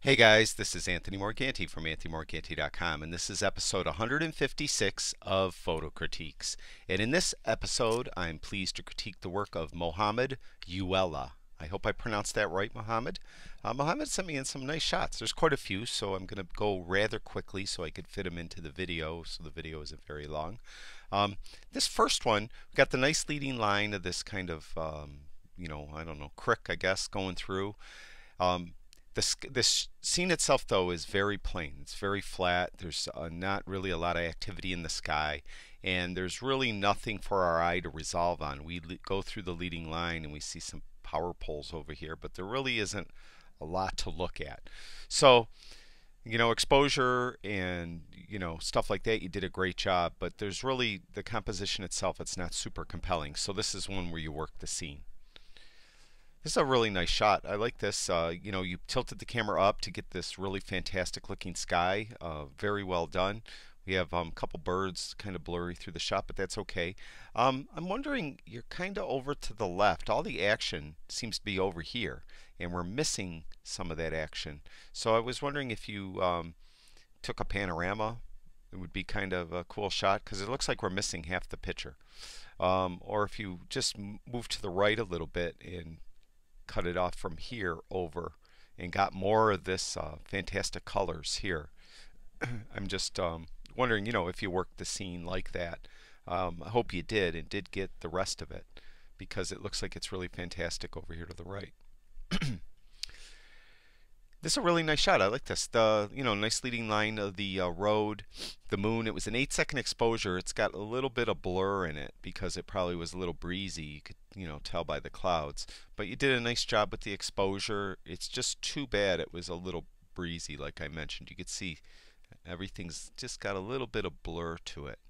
Hey guys, this is Anthony Morganti from anthonymorganti.com, and this is episode 156 of Photo Critiques. And in this episode, I'm pleased to critique the work of Mohamed Hewela. I hope I pronounced that right, Mohamed. Mohamed sent me in some nice shots. There's quite a few, so I'm going to go rather quickly so I could fit them into the video, so the video isn't very long. This first one, we've got the nice leading line of this kind of, I don't know, crick, I guess, going through. Um, this scene itself, though, is very plain. It's very flat. There's not really a lot of activity in the sky, and there's really nothing for our eye to resolve on. We go through the leading line and we see some power poles over here, but there really isn't a lot to look at. So, exposure and, stuff like that, you did a great job, but there's really the composition itself, it's not super compelling. So this is one where you work the scene. This is a really nice shot. I like this. You tilted the camera up to get this really fantastic looking sky. Very well done. We have a couple birds kind of blurry through the shot, but that's okay. I'm wondering, you're kind of over to the left. All the action seems to be over here, and we're missing some of that action. So I was wondering if you took a panorama. It would be kind of a cool shot because it looks like we're missing half the picture. Or if you just move to the right a little bit and cut it off from here over and got more of this fantastic colors here. I'm just wondering, if you worked the scene like that. I hope you did and did get the rest of it because it looks like it's really fantastic over here to the right. This is a really nice shot. I like this. The nice leading line of the road, the moon. It was an 8-second exposure. It's got a little bit of blur in it because it probably was a little breezy. You could tell by the clouds. But you did a nice job with the exposure. It's just too bad it was a little breezy, like I mentioned. You could see everything's just got a little bit of blur to it.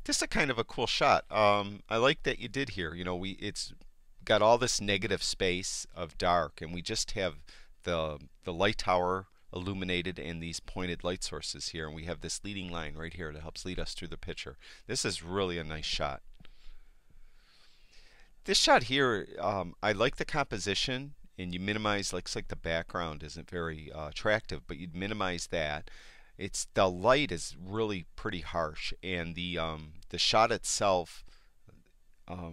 This is a kind of a cool shot. I like that you did here. It's got all this negative space of dark, and we just have the light tower illuminated and these pointed light sources here, and we have this leading line right here that helps lead us through the picture. This is really a nice shot. This shot here, I like the composition, and you minimize, looks like the background isn't very attractive, but you'd minimize that. It's the light is really pretty harsh, and the shot itself, I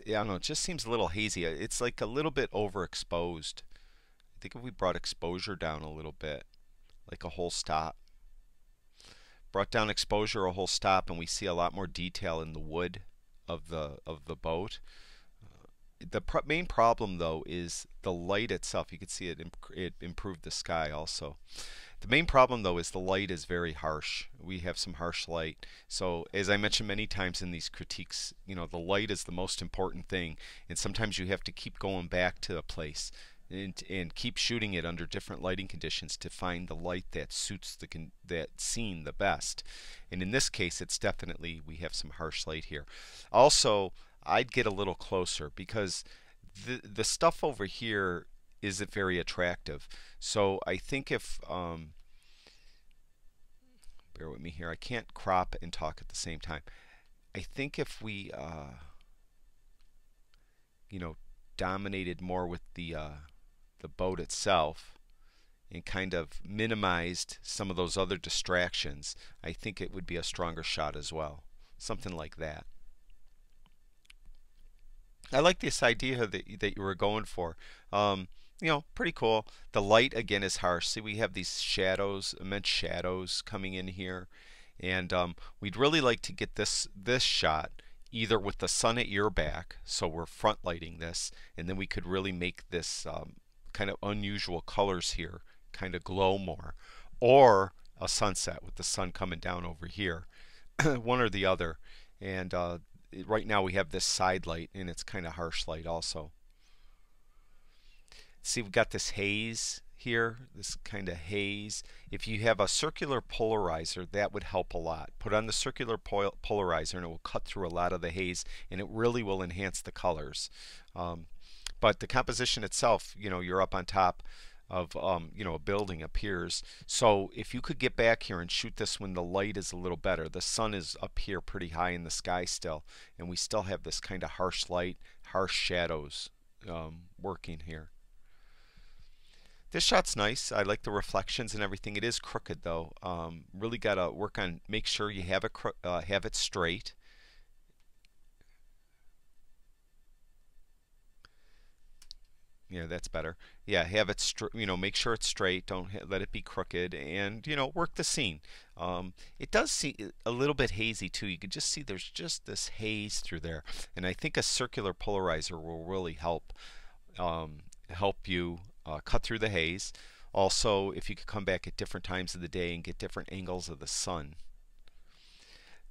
don't know, it just seems a little hazy. It's like a little bit overexposed. I think if we brought exposure down a little bit, like a whole stop, brought down exposure a whole stop, and we see a lot more detail in the wood of the boat. The main problem, though, is the light itself. You can see it improved the sky also. The main problem, though, is the light is very harsh. We have some harsh light. So, as I mentioned many times in these critiques, the light is the most important thing. And sometimes you have to keep going back to a place and keep shooting it under different lighting conditions to find the light that suits that scene the best. And in this case, it's definitely, we have some harsh light here. Also, I'd get a little closer because the stuff over here isn't very attractive. So I think if bear with me here, I can't crop and talk at the same time. I think if we dominated more with the boat itself and kind of minimized some of those other distractions, I think it would be a stronger shot as well. Something like that. I like this idea that you were going for. Pretty cool. The light again is harsh. See, we have these shadows, immense shadows coming in here, and we'd really like to get this shot either with the sun at your back, so we're front lighting this, and then we could really make this kind of unusual colors here kind of glow more, or a sunset with the sun coming down over here, one or the other, and right now we have this side light and it's kind of harsh light also. See, we've got this haze here, this kind of haze. If you have a circular polarizer, that would help a lot. Put on the circular polarizer and it will cut through a lot of the haze and it really will enhance the colors. But the composition itself, you're up on top of a building appears. So if you could get back here and shoot this when the light is a little better, the sun is up here pretty high in the sky still, and we still have this kind of harsh light, harsh shadows working here. This shot's nice. I like the reflections and everything. It is crooked though. Really gotta work on make sure you have it straight. Yeah, that's better. Yeah, have it make sure it's straight. Don't let it be crooked, and work the scene. It does see a little bit hazy too. You can just see there's just this haze through there, and I think a circular polarizer will really help you cut through the haze. Also, if you could come back at different times of the day and get different angles of the sun.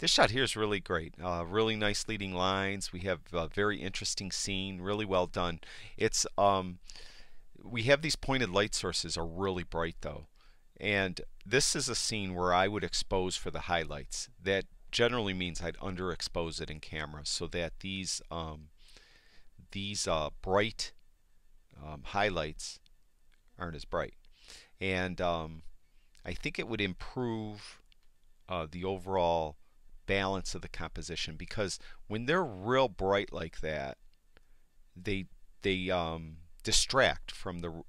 This shot here is really great. Really nice leading lines. We have a very interesting scene. Really well done. It's we have these pointed light sources are really bright though, and this is a scene where I would expose for the highlights. That generally means I'd underexpose it in camera so that these bright highlights aren't as bright, and I think it would improve the overall balance of the composition, because when they're real bright like that, they distract from the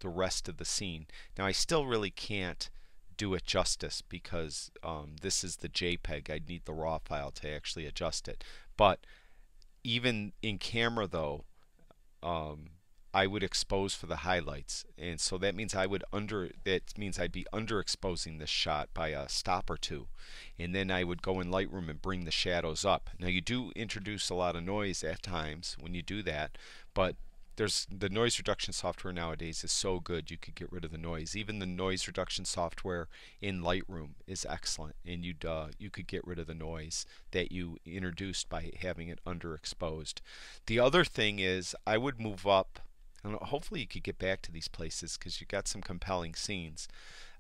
rest of the scene. Now I still really can't do it justice because this is the JPEG. I'd need the raw file to actually adjust it. But even in camera though, I would expose for the highlights, and so that means I'd be underexposing this shot by a stop or two, and then I would go in Lightroom and bring the shadows up. Now you do introduce a lot of noise at times when you do that, but there's the noise reduction software nowadays is so good you could get rid of the noise. Even the noise reduction software in Lightroom is excellent, and you could get rid of the noise that you introduced by having it underexposed. The other thing is I would move up, and hopefully you could get back to these places because you got some compelling scenes.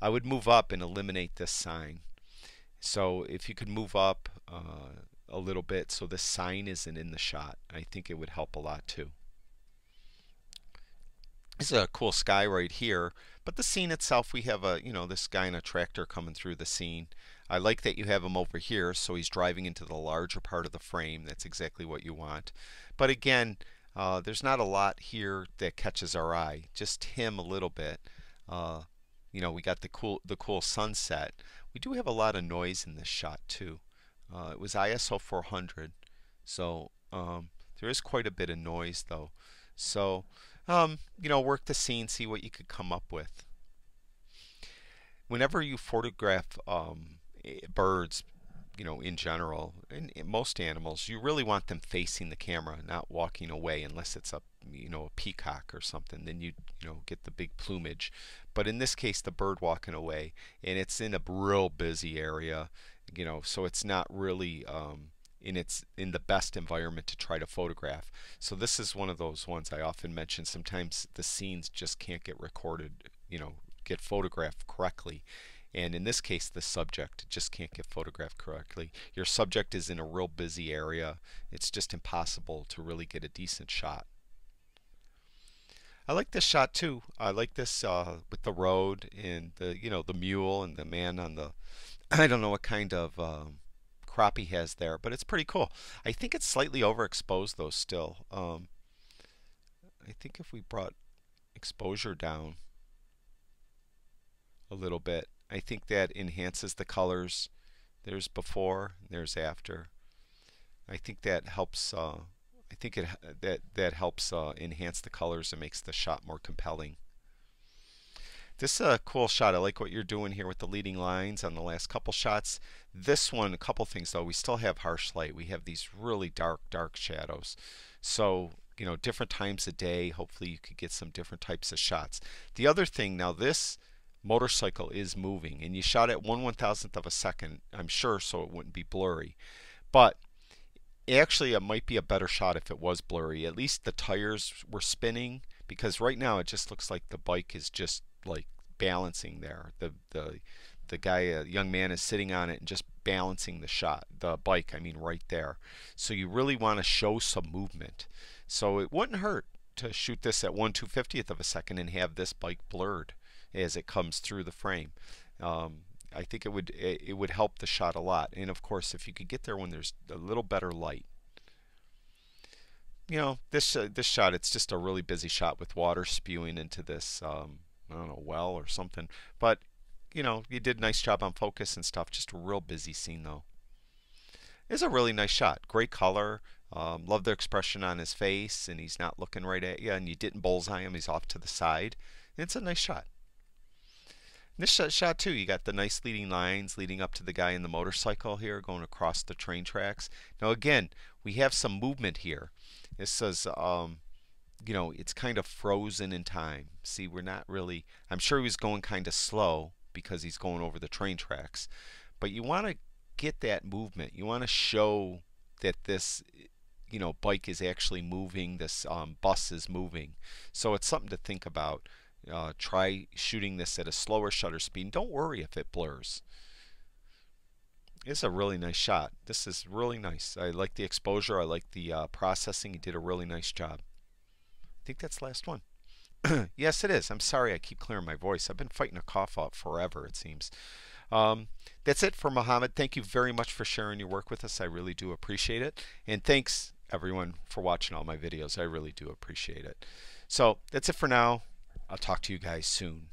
I would move up and eliminate this sign. So if you could move up a little bit so this sign isn't in the shot, I think it would help a lot too. This is a cool sky right here, but the scene itself, we have this guy in a tractor coming through the scene. I like that you have him over here, so he's driving into the larger part of the frame. That's exactly what you want. But again, there's not a lot here that catches our eye. Just him a little bit. We got the cool sunset. We do have a lot of noise in this shot too. It was ISO 400, so there is quite a bit of noise though. So work the scene, see what you could come up with. Whenever you photograph birds, in general, and most animals, you really want them facing the camera, not walking away, unless it's a peacock or something. Then you get the big plumage. But in this case, the bird walking away, and it's in a real busy area, so it's not really in the best environment to try to photograph. So this is one of those ones I often mention. Sometimes the scenes just can't get recorded, get photographed correctly. And in this case, the subject just can't get photographed correctly. Your subject is in a real busy area. It's just impossible to really get a decent shot. I like this shot too. I like this with the road and the mule and the man on the I don't know what kind of crop he has there, but it's pretty cool. I think it's slightly overexposed though still. I think if we brought exposure down a little bit, I think that enhances the colors. There's before, there's after. I think that helps. I think that helps enhance the colors and makes the shot more compelling. This is a cool shot. I like what you're doing here with the leading lines on the last couple shots. This one, a couple things though. We still have harsh light. We have these really dark shadows. So different times of day. Hopefully you could get some different types of shots. The other thing now, this motorcycle is moving, and you shot at 1/1000th of a second, I'm sure, so it wouldn't be blurry. But actually, it might be a better shot if it was blurry. At least the tires were spinning, because right now it just looks like the bike is just like balancing there. The guy, a young man, is sitting on it and just balancing the bike, I mean right there. So you really want to show some movement. So it wouldn't hurt to shoot this at 1/250th of a second and have this bike blurred as it comes through the frame. I think it would help the shot a lot. And of course, if you could get there when there's a little better light. This shot, it's just a really busy shot with water spewing into this I don't know, well or something. But, you know, you did a nice job on focus and stuff. Just a real busy scene, though. It's a really nice shot. Great color. Love the expression on his face, and he's not looking right at you, and you didn't bullseye him. He's off to the side. It's a nice shot. This shot too, you got the nice leading lines leading up to the guy in the motorcycle here going across the train tracks. Now again, we have some movement here. This says, you know, it's kind of frozen in time. See, we're not really, I'm sure he was going kind of slow because he's going over the train tracks. But you want to get that movement. You want to show that this, you know, bike is actually moving, this bus is moving. So it's something to think about. Try shooting this at a slower shutter speed. Don't worry if it blurs. It's a really nice shot. This is really nice. I like the exposure. I like the processing. He did a really nice job. I think that's the last one. Yes, it is. I'm sorry I keep clearing my voice. I've been fighting a cough out forever, it seems. That's it for Mohamed. Thank you very much for sharing your work with us. I really do appreciate it. And thanks, everyone, for watching all my videos. I really do appreciate it. So that's it for now. I'll talk to you guys soon.